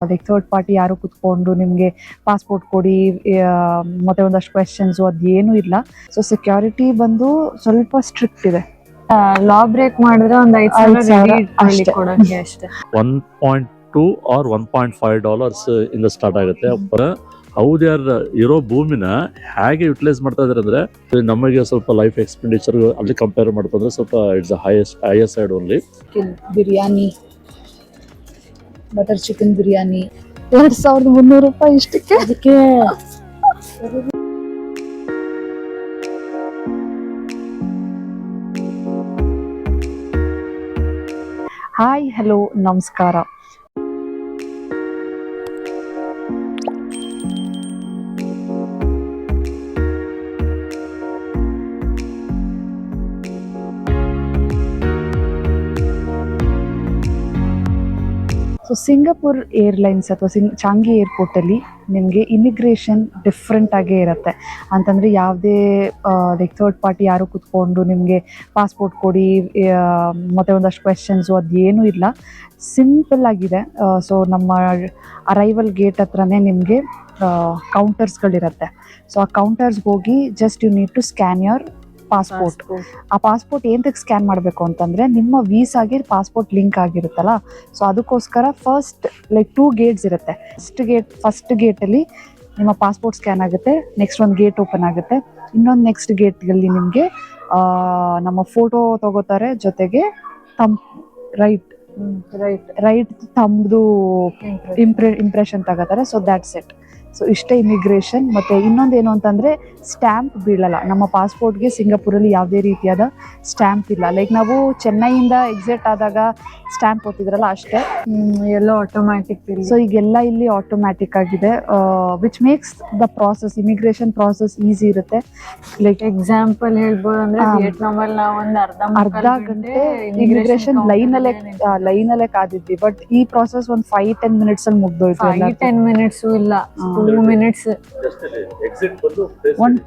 Like third party ಯಾರು ಕುತ್ಕೊಂಡು ನಿಮಗೆ ಪಾಸ್ಪೋರ್ಟ್ ಕೊಡಿ ಮತ್ತೆ ಒಂದಷ್ಟು ಕ್ವೆಶನ್ಸು ಅದೇನು ಇಲ್ಲ. ಸೊ ಸೆಕ್ಯೂರಿಟಿ ಬಂದು ಸ್ವಲ್ಪ ಸ್ಟ್ರಿಕ್ಟ್ ಇದೆ. ಲಾ ಬ್ರೇಕ್ ಮಾಡಿದ್ರೆ ಒಂದು 5,000 ಅಷ್ಟೇ. ಕೊಡೋಕೆ ಅಷ್ಟೇ. 1.2 or $1.5 ಇಂದ ಸ್ಟಾರ್ಟ್ ಆಗುತ್ತೆ. ಹೌ ದೇ ಆರ್ ಇರೋ ಭೂಮಿನ ಹೇಗೆ ಯುಟಿಲೈಸ್ ಮಾಡ್ತಾ ಇದಾರೆ ಅಂದ್ರೆ ನಮಗೆ ಸ್ವಲ್ಪ ಲೈಫ್ ಎಕ್ಸ್ಪೆಂಡಿಚರ್ ಅಲ್ಲಿ ಕಂಪೇರ್ ಮಾಡ್ತಂದ್ರೆ ಸ್ವಲ್ಪ it's highest side only. Biryani, butter chicken biryani 2,300 ರೂಪಾಯಿ ಇಷ್ಟಕ್ಕೆ. ಅದಕ್ಕೆ ಹಾಯ್, ಹಲೋ, ನಮಸ್ಕಾರ. ಸೊ ಸಿಂಗಾಪುರ್ ಏರ್ಲೈನ್ಸ್ ಅಥವಾ ಚಾಂಗಿ ಏರ್ಪೋರ್ಟಲ್ಲಿ ನಿಮಗೆ ಇಮಿಗ್ರೇಷನ್ ಡಿಫ್ರೆಂಟ್ ಆಗೇ ಇರುತ್ತೆ. ಅಂತಂದರೆ ಯಾವುದೇ ಲೈಕ್ ಥರ್ಡ್ ಪಾರ್ಟಿ ಯಾರು ಕುತ್ಕೊಂಡು ನಿಮಗೆ ಪಾಸ್ಪೋರ್ಟ್ ಕೊಡಿ ಮತ್ತು ಒಂದಷ್ಟು ಕ್ವೆಶನ್ಸು ಅದೇನೂ ಇಲ್ಲ. ಸಿಂಪಲ್ ಆಗಿದೆ. ಸೊ ನಮ್ಮ ಅರೈವಲ್ ಗೇಟ್ ಹತ್ರನೇ ನಿಮಗೆ ಕೌಂಟರ್ಸ್ಗಳಿರುತ್ತೆ. ಸೊ ಆ ಕೌಂಟರ್ಸ್ಗೆ ಹೋಗಿ just you need to scan your passport. ಆ ಪಾಸ್ಪೋರ್ಟ್ ಏನಕ್ಕೆ ಸ್ಕ್ಯಾನ್ ಮಾಡಬೇಕು ಅಂತಂದರೆ ನಿಮ್ಮ ವೀಸಾಗೆ ಪಾಸ್ಪೋರ್ಟ್ ಲಿಂಕ್ ಆಗಿರುತ್ತಲ್ಲ, ಸೊ ಅದಕ್ಕೋಸ್ಕರ ಫಸ್ಟ್ ಲೈಕ್ 2 ಗೇಟ್ಸ್ ಇರುತ್ತೆ. ಫಸ್ಟ್ ಗೇಟಲ್ಲಿ ನಿಮ್ಮ ಪಾಸ್ಪೋರ್ಟ್ ಸ್ಕ್ಯಾನ್ ಆಗುತ್ತೆ, ನೆಕ್ಸ್ಟ್ ಒಂದು ಗೇಟ್ ಓಪನ್ ಆಗುತ್ತೆ, ಇನ್ನೊಂದು ನೆಕ್ಸ್ಟ್ ಗೇಟ್ಗಳಲ್ಲಿ ನಿಮಗೆ ನಮ್ಮ ಫೋಟೋ ತಗೋತಾರೆ, ಜೊತೆಗೆ ರೈಟ್ ಥಂಬ್ದು ಇಂಪ್ರೆಷನ್ ತಗೋತಾರೆ. So that's it. ಸೊ ಇಷ್ಟೇ ಇಮಿಗ್ರೇಷನ್. ಮತ್ತು ಇನ್ನೊಂದೇನು ಅಂತಂದರೆ ಸ್ಟ್ಯಾಂಪ್ ಬೀಳಲ್ಲ ನಮ್ಮ ಪಾಸ್ಪೋರ್ಟ್ಗೆ. ಸಿಂಗಾಪುರಲ್ಲಿ ಯಾವುದೇ ರೀತಿಯಾದ ಸ್ಟ್ಯಾಂಪ್ ಇಲ್ಲ. ಲೈಕ್ ನಾವು ಚೆನ್ನೈಯಿಂದ ಎಕ್ಸಿಟ್ ಆದಾಗ ಸ್ಟ್ಯಾಂಪ್ ಓದ್ತಿದ್ರಲ್ಲ ಅಷ್ಟೇ, ಎಲ್ಲ ಆಟೋಮ್ಯಾಟಿಕ್. ಸೊ ಈಗೆಲ್ಲ ಇಲ್ಲಿ ಆಟೋಮ್ಯಾಟಿಕ್ ಆಗಿದೆ, which makes the process, immigration process easy ಇರುತ್ತೆ. ಲೈಕ್ ಎಕ್ಸಾಂಪಲ್ ಹೇಳ್ಬೋದು ಅಂದ್ರೆ ವಿಯೆಟ್ನಾಮಲ್ಲಿ ನಾವು ಒಂದು ಅರ್ಧ ಗಂಟೆ ಇಮಿಗ್ರೇಷನ್ ಲೈನಲ್ಲೇ ಕಾದಿದ್ವಿ. ಬಟ್ ಈ ಪ್ರಾಸೆಸ್ ಒಂದು 5-10 ಮಿನಿಟ್ಸ್ ಅಲ್ಲಿ ಮುಗ್ದೋಯ್ತು. 5-10 ಮಿನಿಟ್ಸ್ ಇಲ್ಲ, 2 ಮಿನಿಟ್ಸ್.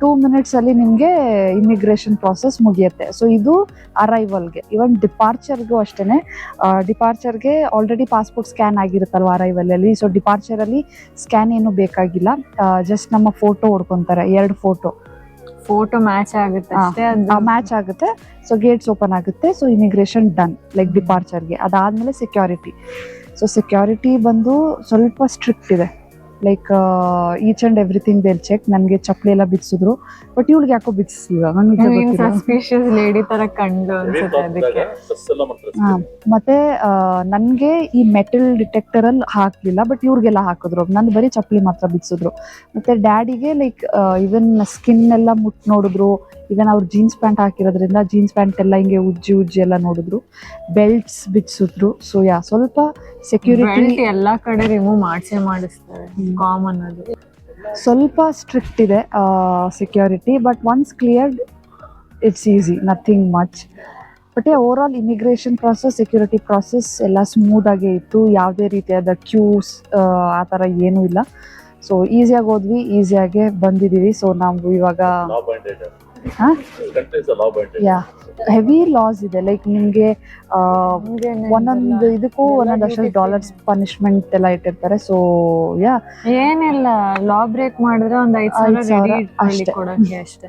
2 ಮಿನಿಟ್ಸ್ ಅಲ್ಲಿ ನಿಮ್ಗೆ ಇಮಿಗ್ರೇಷನ್ ಪ್ರಾಸೆಸ್ ಮುಗಿಯುತ್ತೆ. ಸೊ ಇದು ಅರೈವಲ್ಗೆ. ಇವನ್ ಡಿಪಾರ್ಚರ್ಗೂ ಅಷ್ಟೇನೆ. ಡಿಪಾರ್ಚರ್ಗೆ ಆಲ್ರೆಡಿ ಪಾಸ್ಪೋರ್ಟ್ ಸ್ಕ್ಯಾನ್ ಆಗಿರುತ್ತಲ್ವ ಅರೈವಲ್ ಅಲ್ಲಿ. ಸೊ ಡಿಪಾರ್ಚರ್ ಅಲ್ಲಿ ಸ್ಕ್ಯಾನ್ ಏನು ಬೇಕಾಗಿಲ್ಲ, ಜಸ್ಟ್ ನಮ್ಮ ಫೋಟೋ ಹೊಡ್ಕೊಂತಾರೆ, 2 ಫೋಟೋ ಮ್ಯಾಚ್ ಆಗುತ್ತೆ, ಮ್ಯಾಚ್ ಆಗುತ್ತೆ. ಸೊ ಗೇಟ್ಸ್ ಓಪನ್ ಆಗುತ್ತೆ. ಸೊ ಇಮಿಗ್ರೇಷನ್ ಡನ್ ಲೈಕ್ ಡಿಪಾರ್ಚರ್ಗೆ. ಅದಾದ್ಮೇಲೆ ಸೆಕ್ಯೂರಿಟಿ. ಸೊ ಸೆಕ್ಯೂರಿಟಿ ಬಂದು ಸ್ವಲ್ಪ ಸ್ಟ್ರಿಕ್ಟ್ ಇದೆ. Like each and everything they'll check. ನನಗೆ ಚಪ್ಪಲಿ ಎಲ್ಲ ಬಿಡಿಸಿದ್ರು, ಬಟ್ ಇವಳಿಗೆ ಯಾಕೋ ಬಿಡಿಸಿಲ್ಲ. ಸಸ್ಪಿಷಿಯಸ್ ಲೇಡಿ ತರ ಕಂಡು ಅನ್ಸುತ್ತೆ ಅದಕ್ಕೆ. ಮತ್ತೆ ನನಗೆ ಈ ಮೆಟಲ್ ಡಿಟೆಕ್ಟರ್ ಅಲ್ಲಿ ಹಾಕ್ಲಿಲ್ಲ, ಬಟ್ ಇವ್ರಿಗೆಲ್ಲ ಹಾಕಿದ್ರು. ನಂದು ಬರೀ ಚಪ್ಪಲಿ ಮಾತ್ರ ಬಿಡಿಸಿದ್ರು. ಮತ್ತೆ ಡ್ಯಾಡಿಗೆ ಲೈಕ್ ಇವನ್ ಸ್ಕಿನ್ ಎಲ್ಲ ಮುಟ್ ನೋಡಿದ್ರು. ಇವನ್ ಅವ್ರು ಜೀನ್ಸ್ ಪ್ಯಾಂಟ್ ಹಾಕಿರೋದ್ರಿಂದ ಜೀನ್ಸ್ ಪ್ಯಾಂಟ್ ಎಲ್ಲ ಹಿಂಗೆ ಉಜ್ಜಿ ಎಲ್ಲ ನೋಡಿದ್ರು. ಬೆಲ್ಟ್ಸ್ ಬಿಡಿಸಿದ್ರು. ಸೊ ಸ್ವಲ್ಪ ಸೆಕ್ಯೂರಿಟಿ ಎಲ್ಲಾ ಕಡೆ ರಿಮೂವ್ ಮಾಡಿಸ್ತಾರೆ, ಕಾಮನ್ ಅದು. ಸ್ವಲ್ಪ ಸ್ಟ್ರಿಕ್ಟ್ ಇದೆ security, but once cleared it's easy, nothing much. But over all immigration process, security process ಎಲ್ಲ ಸ್ಮೂತ್ ಆಗೇ ಇತ್ತು. ಯಾವುದೇ ರೀತಿಯಾದ ಕ್ಯೂಸ್ ಆ ಥರ ಏನೂ ಇಲ್ಲ. ಸೊ ಈಸಿಯಾಗಿ ಹೋದ್ವಿ, ಈಸಿಯಾಗೆ ಬಂದಿದ್ದೀವಿ. ಸೊ ನಾವು ಇವಾಗ ಹೆವಿ ಲಾಸ್ ಇದೆ. ಲೈಕ್ ನಿಮ್ಗೆ ಒಂದೊಂದು ಇದಕ್ಕೂ ಒಂದೊಂದಷ್ಟು $1 ಪನಿಷ್ಮೆಂಟ್ ಎಲ್ಲ ಇಟ್ಟಿರ್ತಾರೆ. ಸೊ ಏನಿಲ್ಲ, ಲಾ ಬ್ರೇಕ್ ಮಾಡಿದ್ರೆ ಒಂದು 5,000 ಕೊಡೋಕೆ ಅಷ್ಟೇ.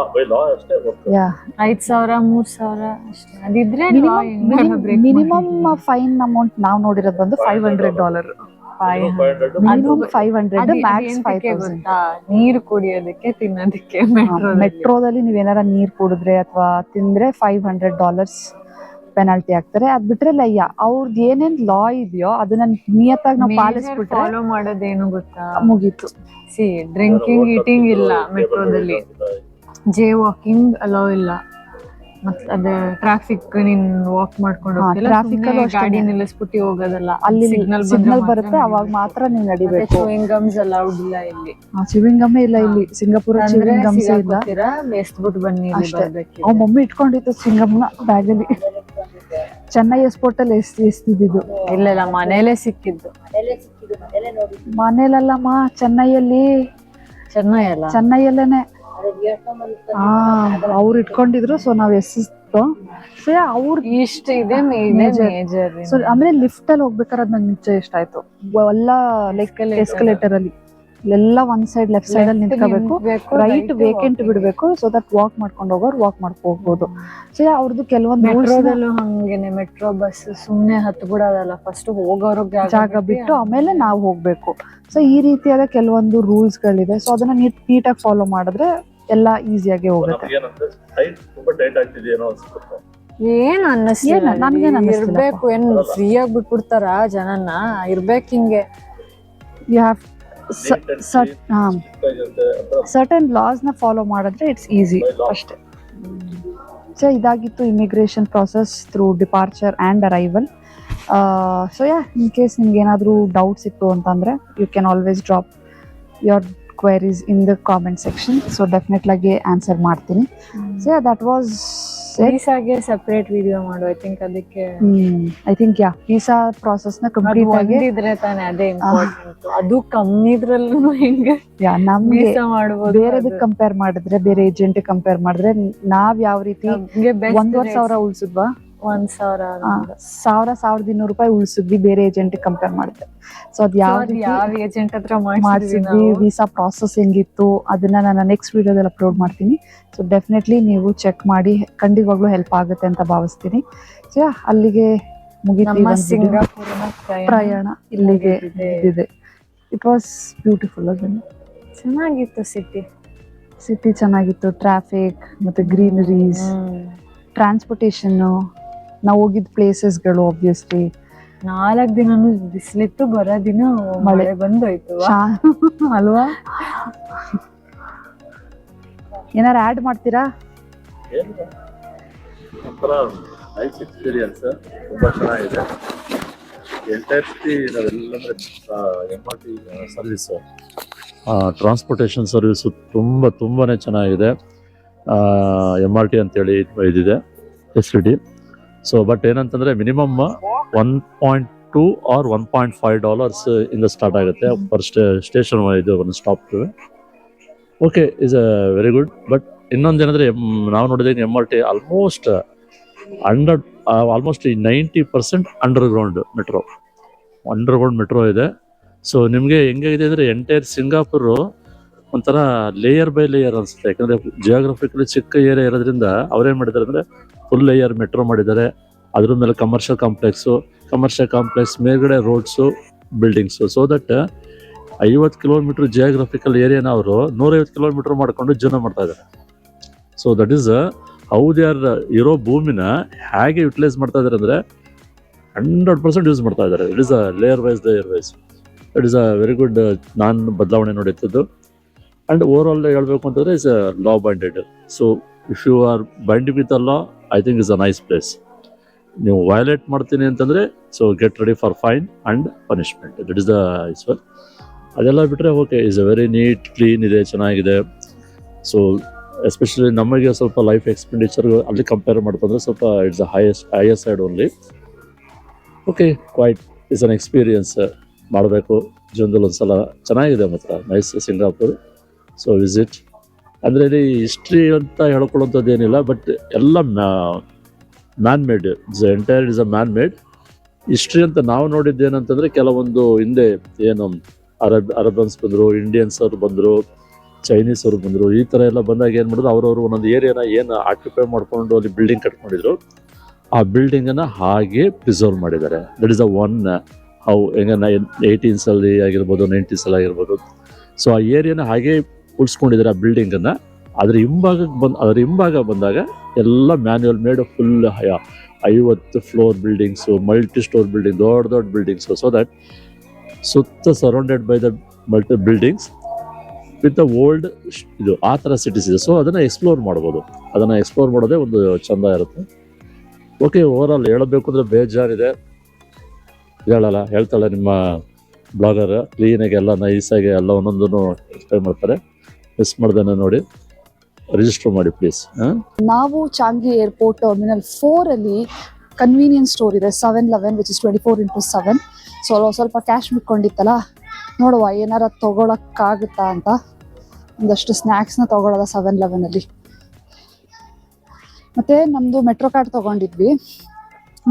5,000 3,000 ಅಷ್ಟೇ. ಅದಿದ್ರೆ ಮಿನಿಮಮ್ ಫೈನ್ ಅಮೌಂಟ್ ನಾವು ನೋಡಿರೋದು ಬಂದು $500. Minimum 500, Max 5,000. ನೀರು ಕುಡಿಯೋದಕ್ಕೆ, ತಿನ್ನೋದಕ್ಕೆ. ಮೆಟ್ರೋದಲ್ಲಿ ನೀವೇನಾರ ನೀರು ಕುಡಿದ್ರೆ ಅಥವಾ ತಿಂದ್ರೆ $500 ಪೆನಾಲ್ಟಿ ಆಗ್ತಾರೆ. ಅದ್ ಬಿಟ್ರೆ ಅವ್ರದ್ದು ಏನೇನ್ ಲಾ ಇದೆಯೋ ಅದನ್ನ ನಿಯತ್ತಾಗಿ ನಾವು ಪಾಲಿಸ್ಬಿಟ್ರೆ ಫಾಲೋ ಮಾಡೋದೇನು ಗೊತ್ತಾ, ಮುಗೀತು. ಡ್ರಿಂಕಿಂಗ್ ಈಟಿಂಗ್ ಇಲ್ಲ ಮೆಟ್ರೋದಲ್ಲಿ, ಜೇ ವಾಕಿಂಗ್ ಅಲೋ ಇಲ್ಲ. ಮತ್ತೆ ಅದೇ ಟ್ರಾಫಿಕ್ ನೀನ್ ವಾಕ್ ಮಾಡ್ಕೊಂಡು ಗಾಡಿ ನಿಲ್ಲಿಸ್ಬಿಟ್ಟು ಹೋಗೋದಲ್ಲ. ಅಲ್ಲಿ ಸಿಗ್ನಲ್ ಬರುತ್ತೆ, ಅವಾಗ ಮಾತ್ರ ನೀವು ನಡಿಬೇಕು. ಚೂಯಿಂಗ್ ಗಮ್ಸ್ ಅಲೌಡ್ ಇಲ್ಲ ಇಲ್ಲಿ. ಚೂಯಿಂಗ್ ಗಮ್ಮೇ ಇಲ್ಲ ಇಲ್ಲಿ ಸಿಂಗಾಪುರ. ಚೂಯಿಂಗ್ ಗಮ್ಸ್ ಇಲ್ಲ, ಎಸ್ಬಿಟ್ಟು ಬನ್ನಿ. ಅವ್ರ ಮಮ್ಮಿ ಇಟ್ಕೊಂಡಿತ್ತು ಸಿಂಗಮ್ನ ಬ್ಯಾಗಲ್ಲಿ. ಚೆನ್ನೈ ಏರ್ಪೋರ್ಟ್ ಅಲ್ಲಿ ಎಸ್ತಿದ್ದು. ಇಲ್ಲ, ಮನೇಲೆ ಸಿಕ್ಕಿದ್ದು. ಮನೇಲಲ್ಲಮ್ಮ, ಚೆನ್ನೈಯಲ್ಲಿ. ಚೆನ್ನೈಯಲ್ಲೇನೆ ಅವ್ರು ಇಟ್ಕೊಂಡಿದ್ರು. ಸೊ ನಾವ್ ಇತ್ತು. ಸೊ ಅವ್ರ ಇಷ್ಟ ಇದೆ Major. ಮೇಜರ್. ಸೊ ಆಮೇಲೆ ಲಿಫ್ಟ್ ಅಲ್ಲಿ ಹೋಗ್ಬೇಕಾದ್ರೆ ಅದ್ ನಂಗೆ ನಿಜ ಇಷ್ಟ ಆಯ್ತು. ಎಲ್ಲ ಲೈಕ್ ಎಸ್ಕಲೇಟರ್ ಅಲ್ಲಿ ಎಲ್ಲ ಒಂದ್ ಸೈಡ್ ಲೆಫ್ಟ್ ಸೈಡ್ ಅಲ್ಲಿ ನಿಂತ್ಕೋಬೇಕು, ರೈಟ್ ವೇಕೆಂಟ್ ಬಿಡ್ಬೇಕು, ಸೊ ದಟ್ ವಾಕ್ ಮಾಡ್ಕೊಂಡು ಹೋಗೋರು ವಾಕ್ ಹೋಗ್ಬೋದು. ಸೊ ಅವ್ರದ್ದು ಕೆಲವೊಂದು ಮೆಟ್ರೋದಲ್ಲೂ ಹಂಗೇನೆ, ಮೆಟ್ರೋ ಬಸ್ ಸುಮ್ನೆ ಹತ್ತು ಬಿಡೋದಲ್ಲ, ಫಸ್ಟ್ ಹೋಗೋರು ಜಾಗ ಬಿಟ್ಟು ಆಮೇಲೆ ನಾವು ಹೋಗ್ಬೇಕು. ಸೊ ಈ ರೀತಿಯಾದ ಕೆಲವೊಂದು ರೂಲ್ಸ್ ಗಳಿದೆ. ಸೊ ಅದನ್ನ ನೀಟಾಗಿ ಫಾಲೋ ಮಾಡಿದ್ರೆ ಎಲ್ಲ ಈಸಿಯಾಗಿ ಹೋಗುತ್ತೆ. ಏನ್ ಅನ್ನಿಸ್ಲಿಲ್ಲ, ನನ್ಗೇನ್ ಅನ್ನಿಸ್ಲಿಲ್ಲ. ಇರ್ಬೇಕು, ಏನ್ ಫ್ರೀ ಆಗಿ ಬಿಟ್ಬಿಡ್ತಾರ ಜನನ್ನ, ಇರ್ಬೇಕು ಹಿಂಗೆ. ಯು ಹ್ಯಾವ್ ಸರ್ಟನ್ ಲಾಸ್ ನ ಫಾಲೋ ಮಾಡಿದ್ರೆ ಇಟ್ಸ್ ಈಸಿ ಅಷ್ಟೇ. ಸೊ ಇದಾಗಿತ್ತು immigration process through departure and arrival. So in case ನಿಮ್ಗೆ ಏನಾದರೂ ಡೌಟ್ಸ್ ಇತ್ತು ಅಂತಂದರೆ you can always drop your queries in the comment section. So ಡೆಫಿನೆಟ್ಲಾಗಿ ಆನ್ಸರ್ ಮಾಡ್ತೀನಿ. ಸೊ ದಟ್ ವಾಸ್ ವೀಸಾಗೆ ಸೆಪರೇಟ್ ವಿಡಿಯೋ ಮಾಡು, ಐ ಥಿಂಕ್ ಅದಕ್ಕೆ. ಐ ಥಿಂಕ್ ವೀಸಾ ಪ್ರಾಸೆಸ್ ನ ಕಂಪ್ಲೀಟ್ ಆಗಿ ಇದ್ರೆ ತಾನೇ ಅದೇ ಇಂಪಾರ್ಟೆಂಟ್. ಅದು ಕಮ್ಮಿ ಇದ್ರಲ್ಲೂ ಹಿಂಗೆ ನಮ್ಗೆ ವೀಸಾ ಮಾಡ್ಬೋದು. ಬೇರೆದಕ್ಕೆ ಕಂಪೇರ್ ಮಾಡಿದ್ರೆ, ಬೇರೆ ಏಜೆಂಟ್ ಕಂಪೇರ್ ಮಾಡಿದ್ರೆ ನಾವ್ ಯಾವ ರೀತಿ 1,000 ಉಳ್ಸಿದ್ವಾ, 1,200 ರೂಪಾಯಿ ಉಳ್ಸಿದ್ವಿ ಬೇರೆ ಏಜೆಂಟ್ ಕಂಪೇರ್ ಮಾಡಿದ್ರೆ. ಸೊ ಅದ್ ಯಾವ ಏಜೆಂಟ್ ಹತ್ರ ಮಾಡ್ಸಿದ್ವಿ, ವೀಸಾ ಪ್ರಾಸೆಸ್ ಹೆಂಗಿತ್ತು ಅದನ್ನ ನಾನು ನೆಕ್ಸ್ಟ್ ವಿಡಿಯೋದಲ್ಲಿ ಅಪ್ಲೋಡ್ ಮಾಡ್ತೀನಿ. ಸೊ ಡೆಫಿನೆಟ್ಲಿ ನೀವು ಚೆಕ್ ಮಾಡಿ, ಖಂಡಿತವಾಗ್ಲೂ ಹೆಲ್ಪ್ ಆಗುತ್ತೆ ಅಂತ ಭಾವಿಸ್ತೀನಿ. ಸೊ ಅಲ್ಲಿಗೆ ಮುಗಿತು ಸಿಂಗಾಪುರಿನ ಪ್ರಯಾಣ, ಇಲ್ಲಿಗೆ ಇದೆ. It was beautiful. ಅದನ್ನು ಚೆನ್ನಾಗಿತ್ತು, ಸಿಟಿ ಚೆನ್ನಾಗಿತ್ತು, ಟ್ರಾಫಿಕ್ ಮತ್ತೆ ಗ್ರೀನರೀಸ್, ಟ್ರಾನ್ಸ್ಪೋರ್ಟೇಷನ್, ನಾವು ಹೋಗಿದ್ ಪ್ಲೇಸಸ್ಗಳು. ಆಬ್ವಿಯಸ್ಲಿ 4 ದಿನನೂ ಬಿಸಿಲಿತ್ತು, ಬರೋ ದಿನ ಮಳೆ ಬಂದೋಯ್ತು ಅಲ್ವಾ? ಏನಾರು ಆಡ್ ಮಾಡ್ತೀರಾ? ನೈಸ್ ಎಕ್ಸ್ಪೀರಿಯನ್ಸ್, ತುಂಬಾ ಚೆನ್ನಾಗಿದೆ. ಎಂಟೈರ್ಲಿ ನಾವೆಲ್ಲಂದ್ರೆ MRT ಸರ್ವಿಸ್, ಟ್ರಾನ್ಸ್ಪೋರ್ಟೇಷನ್ ಸರ್ವಿಸು ತುಂಬಾನೇ ಚೆನ್ನಾಗಿದೆ. MRT ಅಂತೇಳಿ ಇದಿದೆ ಫೆಸಿಲಿಟಿ. ಸೊ ಬಟ್ ಏನಂತಂದ್ರೆ ಮಿನಿಮಮ್ $1.2 or $1.5 ಇಂದ ಸ್ಟಾರ್ಟ್ ಆಗುತ್ತೆ ಪರ್ ಸ್ಟೇಷನ್. ಇದು ಒಂದು stop. Okay, is a very good. But ಇನ್ನೊಂದೇನಂದ್ರೆ ನಾವು ನೋಡಿದಾಗ MRT ಆಲ್ಮೋಸ್ಟ್ 90% ಅಂಡರ್ಗ್ರೌಂಡ್ ಮೆಟ್ರೋ ಇದೆ. ಸೊ ನಿಮಗೆ ಹೆಂಗಿದೆ ಅಂದರೆ ಎಂಟೈರ್ ಸಿಂಗಾಪುರ್ ಒಂಥರ ಲೇಯರ್ ಬೈ ಲೇಯರ್ ಅನಿಸುತ್ತೆ. ಯಾಕಂದರೆ ಜಿಯೋಗ್ರಫಿಕಲಿ ಚಿಕ್ಕ ಏರಿಯಾ ಇರೋದ್ರಿಂದ ಅವ್ರೇನು ಮಾಡಿದ್ದಾರೆ ಅಂದರೆ ಫುಲ್ ಲೇಯರ್ ಮೆಟ್ರೋ ಮಾಡಿದ್ದಾರೆ. ಅದ್ರ ಮೇಲೆ ಕಮರ್ಷಿಯಲ್ ಕಾಂಪ್ಲೆಕ್ಸ್ ಮೇಲ್ಗಡೆ roads, buildings. So that 50 kilometre geographical ಏರಿಯಾನ ಅವರು 150 ಕಿಲೋಮೀಟರ್ ಮಾಡ್ಕೊಂಡು ಜೀವನ ಮಾಡ್ತಾ ಇದ್ದಾರೆ. So that is how they are ಇರೋ ಭೂಮಿನ ಹೇಗೆ ಯುಟಿಲೈಸ್ ಮಾಡ್ತಾ ಇದ್ದಾರೆ ಅಂದರೆ 100% ಯೂಸ್ ಮಾಡ್ತಾ ಇದ್ದಾರೆ. It is a layer wise. It is a very good ನಾನು ಬದಲಾವಣೆ ನೋಡಿದ್ದು. ಆ್ಯಂಡ್ ಓವರ್ ಆಲ್ ಹೇಳಬೇಕು ಅಂತಂದರೆ is a law binded. So if you are bind with a law, I think is a nice place. ನೀವು violate ಮಾಡ್ತೀನಿ ಅಂತಂದರೆ so get ready for fine and punishment. That is the usual. ಅದೆಲ್ಲ ಬಿಟ್ಟರೆ okay, is a very neat, clean ಇದೆ, ಚೆನ್ನಾಗಿದೆ. So especially ನಮಗೆ ಸ್ವಲ್ಪ life expenditure ಅಲ್ಲಿ ಕಂಪೇರ್ ಮಾಡ್ಕೊಂಡ್ರೆ ಸ್ವಲ್ಪ it's a highest side only. Okay, quite is an experience. ಮಾಡಬೇಕು ಜೀವನದಲ್ಲಿ ಒಂದ್ಸಲ. ಚೆನ್ನಾಗಿದೆ ಮಾತ್ರ, ನೈಸ್ ಸಿಂಗಾಪುರ್. So visit. ಅಂದರೆ ಇಲ್ಲಿ ಹಿಸ್ಟ್ರಿ ಅಂತ ಹೇಳ್ಕೊಳ್ಳೋಂಥದ್ದು ಏನಿಲ್ಲ, ಬಟ್ ಎಲ್ಲ man made. Entire is a man made. History ಅಂತ ನಾವು ನೋಡಿದ್ದು ಏನಂತಂದರೆ ಕೆಲವೊಂದು ಹಿಂದೆ ಏನು ಅರಬನ್ಸ್ ಬಂದರು, ಇಂಡಿಯನ್ಸ್ ಅವರು ಬಂದರು, ಚೈನೀಸ್ ಅವರು ಬಂದರು. ಈ ಥರ ಎಲ್ಲ ಬಂದಾಗ ಏನು ಮಾಡಿದ್ರು, ಅವ್ರವ್ರು ಒಂದೊಂದು ಏರಿಯಾನ ಏನು ಆಕ್ಯುಪೈ ಮಾಡ್ಕೊಂಡು ಅಲ್ಲಿ ಬಿಲ್ಡಿಂಗ್ ಕಟ್ಕೊಂಡಿದ್ರು, ಆ ಬಿಲ್ಡಿಂಗನ್ನು ಹಾಗೆ ಪ್ರಿಸರ್ವ್ ಮಾಡಿದ್ದಾರೆ. That is a one how ಹೆಂಗೆ 18th ಆಗಿರ್ಬೋದು, 90s ಆಗಿರ್ಬೋದು. ಸೊ ಆ ಏರಿಯಾನ ಹಾಗೆ ಉಳಿಸ್ಕೊಂಡಿದ್ದಾರೆ, ಆ ಬಿಲ್ಡಿಂಗನ್ನು. ಅದ್ರ ಹಿಂಭಾಗ ಬಂದಾಗ ಎಲ್ಲ manual made, full 50 floor buildings, multi store building, ದೊಡ್ಡ ಬಿಲ್ಡಿಂಗ್ಸು. ಸೊ ದಟ್ ಸುತ್ತ surrounded by the multi buildings with the old ಇದು ಆ ಥರ ಸಿಟೀಸ್ ಇದೆ. ಸೊ ಅದನ್ನು ಎಕ್ಸ್ಪ್ಲೋರ್ ಮಾಡ್ಬೋದು. ಅದನ್ನು ಎಕ್ಸ್ಪ್ಲೋರ್ ಮಾಡೋದೇ ಒಂದು ಚೆಂದ ಇರುತ್ತೆ. ಓಕೆ, ಓವರ್ ಆಲ್ ಹೇಳಬೇಕು ಅಂದರೆ ಬೇಜಾರಿದೆ. ಹೇಳ್ತಾಳೆ ನಿಮ್ಮ ಬ್ಲಾಗರ್ ಕ್ಲೀನಾಗಿ ಎಲ್ಲ ನೈಸಾಗಿ ಎಲ್ಲ ಒಂದೊಂದನ್ನು ಎಕ್ಸ್ಪ್ಲೈನ್ ಮಾಡ್ತಾರೆ. ಮಿಸ್ ಮಾಡ್ದೇನೆ ನೋಡಿ, ರಿಜಿಸ್ಟರ್ ಮಾಡಿ ಪ್ಲೀಸ್. ನಾವು ಚಾಂಗಿ ಏರ್ಪೋರ್ಟ್ ಟರ್ಮಿನಲ್ 4 ಅಲ್ಲಿ ಕನ್ವೀನಿಯನ್ಸ್ ಸ್ಟೋರ್ ಇದೆ, 7-Eleven, ವಿಚ್ ಇಸ್ 24x7. ಸ್ವಲ್ಪ ಕ್ಯಾಶ್ ಮಿಟ್ಕೊಂಡಿತ್ತಲ್ಲ, ನೋಡುವ ಏನಾರ ತೊಗೊಳಕ್ಕಾಗುತ್ತಾ ಅಂತ ಒಂದಷ್ಟು ಸ್ನ್ಯಾಕ್ಸ್ನ ತೊಗೊಳೋದ 7-Eleven ಅಲ್ಲಿ. ಮತ್ತು ನಮ್ಮದು ಮೆಟ್ರೋ ಕಾರ್ಡ್ ತೊಗೊಂಡಿದ್ವಿ.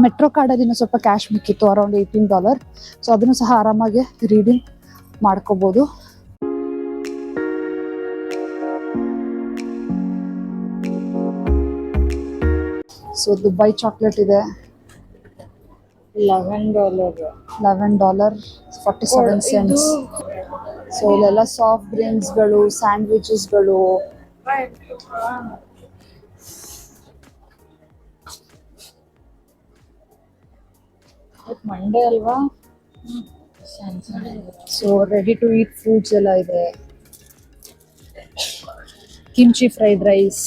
ಮೆಟ್ರೋ ಕಾರ್ಡಲ್ಲಿ ಇನ್ನೂ ಸ್ವಲ್ಪ ಕ್ಯಾಶ್ ಮಿಕ್ಕಿತ್ತು, ಅರೌಂಡ್ $18. ಸೊ ಅದನ್ನು ಸಹ ಆರಾಮಾಗಿ ರೀಡಿಂಗ್ ಮಾಡ್ಕೋಬೋದು. ಸೊ ದುಬೈ ಚಾಕ್ಲೇಟ್ ಇದೆ, $11.47. ಸೊ ಇಲ್ಲೆಲ್ಲ ಸಾಫ್ಟ್ ಡ್ರಿಂಕ್ಸ್ಗಳು, ಸ್ಯಾಂಡ್ವಿಚಸ್ಗಳು, ಮಂಡೇ ಅಲ್ವಾ. So ready to eat foods ಎಲ್ಲ ಇದೆ, kimchi fried rice,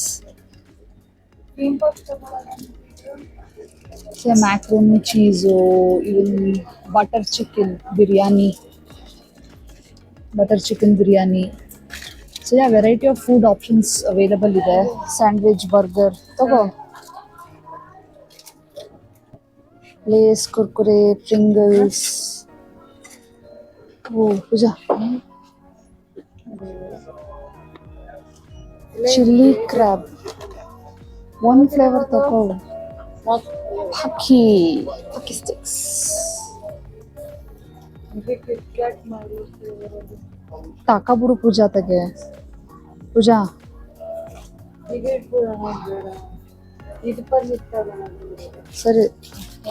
macaroni cheese, even butter chicken biryani. So yeah variety of food options available ಇದೆ. ಸ್ಯಾಂಡ್ವಿಚ್, ಬರ್ಗರ್ ತಗೋ, Lay's, Kurkure, Pringles. Oh Pooja, chilli crab, ಒಂದು ಫ್ಲೇವರ್ ತಗೋ. Pocky sticks. ತಾಕಬುರು ಪೂಜಾ ತೆಗೆ. ಪೂಜಾ ಸರಿ,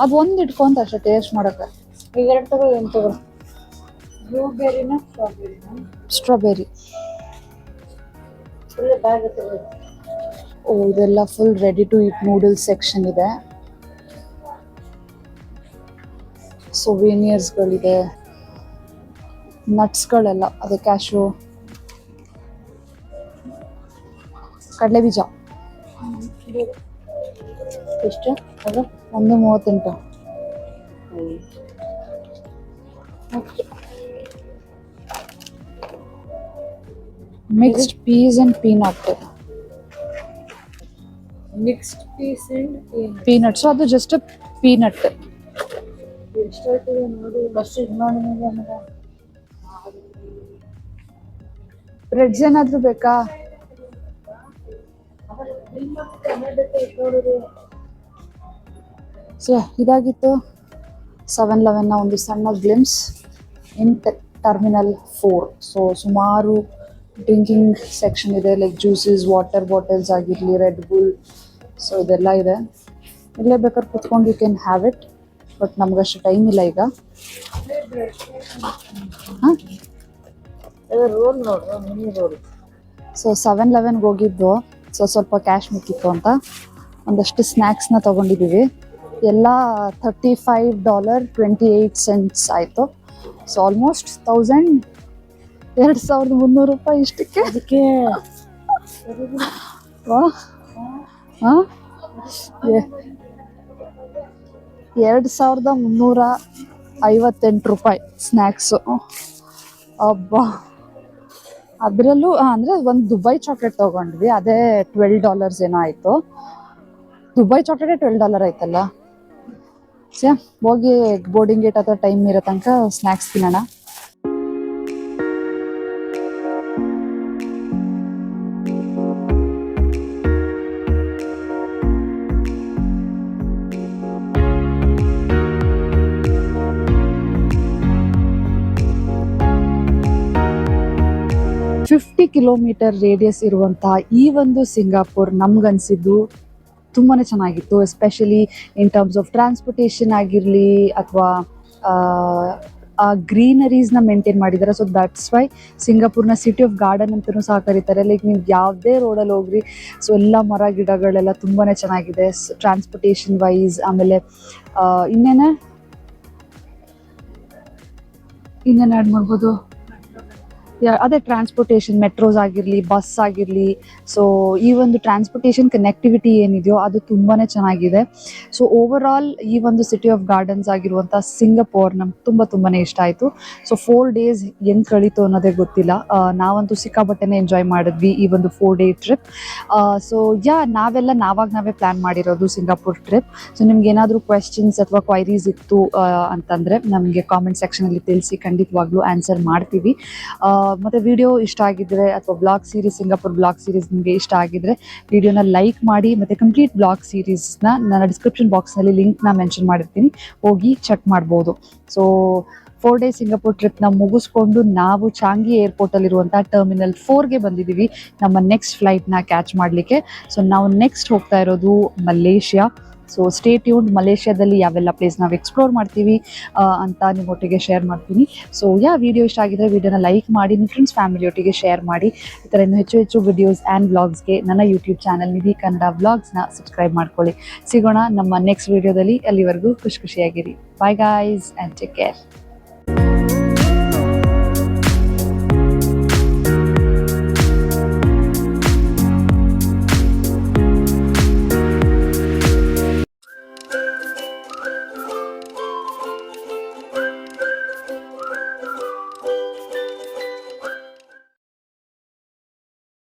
ಅದು ಒಂದು ಇಟ್ಕೊಂತ ಅಷ್ಟೇ ಟೇಸ್ಟ್ ಮಾಡಕ್ಕೆ. ಇವೆರಡು ತಗೋ, ಏನು ತಗೋ? ಬ್ಲೂಬೆರಿನ ಸ್ಟ್ರಾಬೆರಿ. ಬ್ಯಾಗ್ ತಗೋ. ಓ ಇದೆಲ್ಲ full ready to eat noodles section ಇದೆ. ಸೊವೇನಿಯರ್ಸ್ಗಳಿದೆ, ನಟ್ಸ್ಗಳೆಲ್ಲ, ಅದೇ ಕ್ಯಾಶು, ಕಡಲೆ ಬೀಜ. ಎಷ್ಟು ಅದು? 1.38. Mixed piece and peanut. Mixed piece and peanut. So ಅದು ಜಸ್ಟ್ ಪೀನಟ್. ಎಷ್ಟಾಗ್ತದೆ ನೋಡಿ, ಬಸ್ ಇದು ಮಾಡಿ ನಮಗೆ. ಬ್ರೆಡ್ಸ್ ಏನಾದರೂ ಬೇಕಾ? ಸೊ ಇದಾಗಿತ್ತು 7-Eleven ಒಂದು ಸಣ್ಣ ಗ್ಲಿಮ್ಸ್ ಇನ್ ಟರ್ಮಿನಲ್ 4. ಸೊ ಸುಮಾರು ಡ್ರಿಂಕಿಂಗ್ ಸೆಕ್ಷನ್ ಇದೆ, ಲೈಕ್ ಜ್ಯೂಸಸ್, ವಾಟರ್ ಬಾಟಲ್ಸ್ ಆಗಿರಲಿ, ರೆಡ್ ಬುಲ್. ಸೊ ಇದೆಲ್ಲ ಇದೆ. ಇಲ್ಲೇ ಬೇಕಾದ್ರೆ ಕುತ್ಕೊಂಡು you can have it, but ನಮ್ಗಷ್ಟು ಟೈಮ್ ಇಲ್ಲ ಈಗ. ಹಾಂ, ರೋಲ್ ನೋಡ್ರಿ, ಮಿನಿ ರೋಲ್. ಸೊ 7-Elevenಗೆ ಹೋಗಿದ್ದು, ಸೊ ಸ್ವಲ್ಪ ಕ್ಯಾಶ್ ಮಿಕ್ಕಿತ್ತು ಅಂತ ಒಂದಷ್ಟು ಸ್ನ್ಯಾಕ್ಸ್ನ ತೊಗೊಂಡಿದ್ದೀವಿ. ಎಲ್ಲ $35.28 ಆಯಿತು. ಸೊ ಆಲ್ಮೋಸ್ಟ್ 2,300 ರೂಪಾಯಿ ಇಷ್ಟಕ್ಕೆ. ಅದಕ್ಕೆ ಹಾಂ, 2,358 ರೂಪಾಯಿ ಸ್ನ್ಯಾಕ್ಸು. ಅಬ್ಬಾ, ಅದರಲ್ಲೂ ಅಂದರೆ ಒಂದು ದುಬೈ ಚಾಕ್ಲೇಟ್ ತೊಗೊಂಡ್ವಿ, ಅದೇ $12 ಏನೋ ಆಯಿತು. ದುಬೈ ಚಾಕ್ಲೇಟೇ $12 ಆಯ್ತಲ್ಲ. ಸೇ ಹೋಗಿ ಬೋರ್ಡಿಂಗ್ ಗೇಟ್ ಅಥವಾ ಟೈಮ್ ಇರೋ ತನಕ ಸ್ನ್ಯಾಕ್ಸ್ ತಿನ್ನೋಣ. $50 ಕಿಲೋಮೀಟರ್ ರೇಡಿಯಸ್ ಇರುವಂತಹ ಈ ಒಂದು ಸಿಂಗಾಪುರ್ ನಮ್ಗನ್ಸಿದ್ದು ತುಂಬಾ ಚೆನ್ನಾಗಿತ್ತು. Especially in terms of transportation ಆಗಿರಲಿ ಅಥವಾ ಗ್ರೀನರೀಸ್ನ ಮೇಂಟೈನ್ ಮಾಡಿದ್ದಾರೆ. ಸೊ ದಟ್ಸ್ ವೈ ಸಿಂಗಾಪುರ್ನ ಸಿಟಿ ಆಫ್ ಗಾರ್ಡನ್ ಅಂತಲೂ ಸಹ ಕರೀತಾರೆ. ಲೈಕ್ ನೀವು ಯಾವುದೇ ರೋಡಲ್ಲಿ ಹೋಗ್ರಿ, ಸೊ ಎಲ್ಲ ಮರ ಗಿಡಗಳೆಲ್ಲ ತುಂಬಾ ಚೆನ್ನಾಗಿದೆ ಟ್ರಾನ್ಸ್ಪೋರ್ಟೇಷನ್ ವೈಸ್. ಆಮೇಲೆ ಇನ್ನೇನು ಆ್ಯಡ್ ಮಾಡ್ಬೋದು, ಅದೇ ಟ್ರಾನ್ಸ್ಪೋರ್ಟೇಷನ್, ಮೆಟ್ರೋಸ್ ಆಗಿರಲಿ, ಬಸ್ ಆಗಿರಲಿ. ಸೊ ಈ ಒಂದು ಟ್ರಾನ್ಸ್ಪೋರ್ಟೇಷನ್ ಕನೆಕ್ಟಿವಿಟಿ ಏನಿದೆಯೋ ಅದು ತುಂಬಾ ಚೆನ್ನಾಗಿದೆ. ಸೊ ಓವರ್ ಆಲ್ ಈ ಒಂದು ಸಿಟಿ ಆಫ್ ಗಾರ್ಡನ್ಸ್ ಆಗಿರುವಂಥ ಸಿಂಗಪೂರ್ ನಮ್ಗೆ ತುಂಬಾ ಇಷ್ಟ ಆಯಿತು. ಸೊ 4 days ಹೆಂಗೆ ಕಳೀತು ಅನ್ನೋದೇ ಗೊತ್ತಿಲ್ಲ. ನಾವಂತೂ ಸಿಕ್ಕಾಪಟ್ಟೆನೇ ಎಂಜಾಯ್ ಮಾಡಿದ್ವಿ ಈ ಒಂದು 4-day ಟ್ರಿಪ್. ಸೊ ನಾವೇ ಪ್ಲ್ಯಾನ್ ಮಾಡಿರೋದು ಸಿಂಗಾಪುರ್ ಟ್ರಿಪ್. ಸೊ ನಿಮ್ಗೆ ಏನಾದರೂ ಕ್ವೆಶ್ಚನ್ಸ್ ಅಥವಾ ಕ್ವೈರೀಸ್ ಇತ್ತು ಅಂತಂದರೆ ನಮಗೆ ಕಾಮೆಂಟ್ ಸೆಕ್ಷನಲ್ಲಿ ತಿಳಿಸಿ, ಖಂಡಿತವಾಗ್ಲೂ ಆನ್ಸರ್ ಮಾಡ್ತೀವಿ. ಮತ್ತು ವಿಡಿಯೋ ಇಷ್ಟ ಆಗಿದ್ದರೆ ಅಥವಾ blog series Singapore blog series ನಿಮಗೆ ಇಷ್ಟ ಆಗಿದ್ದರೆ ವಿಡಿಯೋನ ಲೈಕ್ ಮಾಡಿ, ಮತ್ತು ಕಂಪ್ಲೀಟ್ ಬ್ಲಾಗ್ ಸೀರೀಸ್ನ ನನ್ನ ಡಿಸ್ಕ್ರಿಪ್ಷನ್ ಬಾಕ್ಸ್ನಲ್ಲಿ ಲಿಂಕ್ನ ಮೆನ್ಷನ್ ಮಾಡಿರ್ತೀನಿ, ಹೋಗಿ ಚೆಕ್ ಮಾಡ್ಬೋದು. ಸೊ 4 ಡೇಸ್ ಸಿಂಗಾಪುರ್ ಟ್ರಿಪ್ನ ಮುಗಿಸ್ಕೊಂಡು ನಾವು ಚಾಂಗಿ ಏರ್ಪೋರ್ಟಲ್ಲಿರುವಂಥ ಟರ್ಮಿನಲ್ 4ಗೆ ಬಂದಿದ್ದೀವಿ ನಮ್ಮ ನೆಕ್ಸ್ಟ್ ಫ್ಲೈಟ್ನ ಕ್ಯಾಚ್ ಮಾಡಲಿಕ್ಕೆ. ಸೊ ನಾವು ನೆಕ್ಸ್ಟ್ ಹೋಗ್ತಾ ಇರೋದು ಮಲೇಷ್ಯಾ. So stay tuned. ಮಲೇಷ್ಯಾದಲ್ಲಿ ಯಾವೆಲ್ಲ ಪ್ಲೇಸ್ ನಾವು ಎಕ್ಸ್ಪ್ಲೋರ್ ಮಾಡ್ತೀವಿ ಅಂತ ನಿಮ್ಮೊಟ್ಟಿಗೆ ಶೇರ್ ಮಾಡ್ತೀನಿ. ಸೊ ವಿಡಿಯೋ ಇಷ್ಟ ಆಗಿದ್ರೆ ವಿಡಿಯೋನ ಲೈಕ್ ಮಾಡಿ, ನಿಮ್ಮ ಫ್ರೆಂಡ್ಸ್ ಫ್ಯಾಮಿಲಿಯೊಟ್ಟಿಗೆ ಶೇರ್ ಮಾಡಿ. ಈ ಥರ ಇನ್ನೂ ಹೆಚ್ಚು ವಿಡಿಯೋಸ್ ಆ್ಯಂಡ್ ವ್ಲಾಗ್ಸ್ಗೆ ನನ್ನ ಯೂಟ್ಯೂಬ್ ಚಾನಲ್ ನಿಧಿ ಕನ್ನಡ ವ್ಲಾಗ್ಸ್ನ ಸಬ್ಸ್ಕ್ರೈಬ್ ಮಾಡ್ಕೊಳ್ಳಿ. ಸಿಗೋಣ ನಮ್ಮ ನೆಕ್ಸ್ಟ್ ವಿಡಿಯೋದಲ್ಲಿ. ಅಲ್ಲಿವರೆಗೂ ಖುಷಿಯಾಗಿರಿ. Bye guys and take care.